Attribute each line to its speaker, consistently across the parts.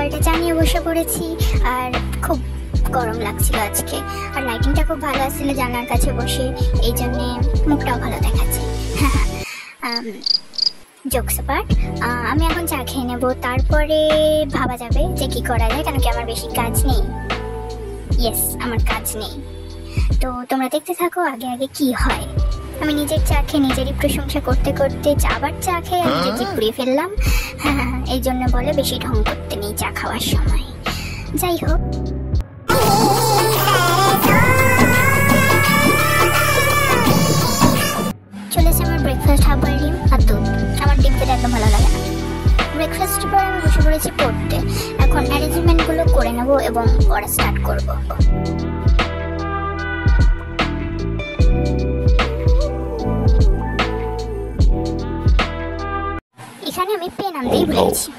Speaker 1: সকালটা চা নিয়ে বসে পড়েছি, আর খুব গরম লাগছিল আজকে, আর লাইটিংটা খুব ভালো আসছিল জানলার কাছে বসে, এই জন্যে মুখটাও ভালো দেখাচ্ছে। জোকস অ্যাপার্ট, আমি এখন চা খেয়ে নেবো, তারপরে ভাবা যাবে যে কি করা যায়, কেন কি আমার বেশি কাজ নেই। ইয়েস, আমার কাজ নেই, তো তোমরা দেখতে থাকো আগে আগে কি হয়। আমি নিজের চা খেয়ে নিজেরই প্রশংসা করতে করতে আবার চা খেয়ে আমি নিজেকে পুড়িয়ে ফেললাম। এই জন্য বলে বেশি ঢং করতে নেই চা খাওয়ার সময়। যাই হোক, চলেছে আমার ব্রেকফাস্ট, হাফ বয়েল ডিম আর দুধ। আমার ডিম খেতে একদম ভালো লাগে না। ব্রেকফাস্টের পর আমি বসে পড়েছি পড়তে। এখন অ্যারেঞ্জমেন্টগুলো করে নেবো এবং পড়া স্টার্ট করবো। এখানে আমি পেন আনতেই ভুলেছি।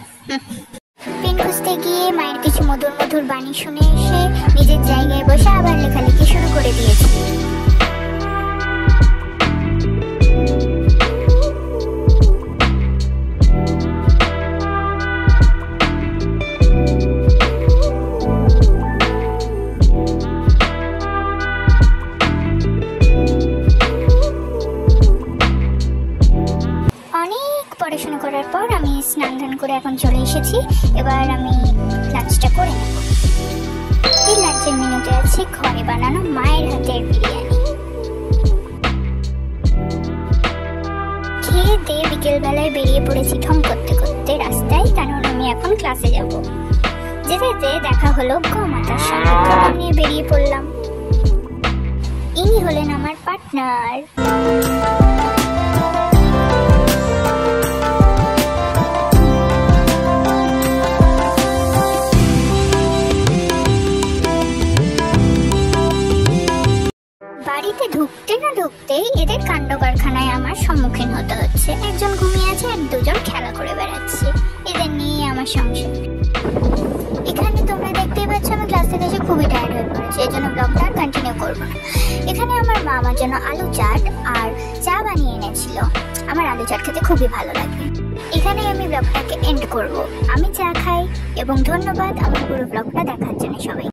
Speaker 1: পেন খুঁজতে গিয়ে মায়ের কিছু মধুর মধুর বাণী শুনে এসে নিজের জায়গায় বসে আবার লেখালেখি শুরু করে দিয়েছি। পড়াশোনা করার পর আমি স্নান ধান করে এখন চলে এসেছি। এবার আমি লাঞ্চটা করে নেব। এই লাঞ্চের মেনুতে আছে ঘরে বানানো মায়ের হাতের বিরিয়ানি। খেয়ে দিয়ে বিকেল বেলায় বেরিয়ে পড়েছি ঢং করতে করতে রাস্তায়, কারণ আমি এখন ক্লাসে যাব। যেতে যেতে দেখা হলো গোমাতার সঙ্গে, খবর নিয়ে বেরিয়ে পড়লাম। ইনি হলেন আমার পার্টনার। বাড়িতে ঢুকতে না ঢুকতেই এদের কাণ্ড কারখানায় আমার সম্মুখীন হতে হচ্ছে। একজন ঘুমিয়ে আছে আর দুজন খেলা করে বেড়াচ্ছে। এদের নিয়ে আমার সংসার। এখানে তোমরা দেখতেই পাচ্ছ আমি ক্লাস থেকে এসে খুবই টায়ার্ড হয়ে পড়েছি, এই জন্য ব্লগটা আর কন্টিনিউ করবো না। এখানে আমার মা আমার জন্য আলু চাট আর চা বানিয়ে এনেছিল। আমার আলু চাট খেতে খুবই ভালো লাগে। এখানেই আমি ব্লগটাকে এন্ড করব। আমি চা খাই এবং ধন্যবাদ আমার পুরো ব্লগটা দেখার জন্য সবাই।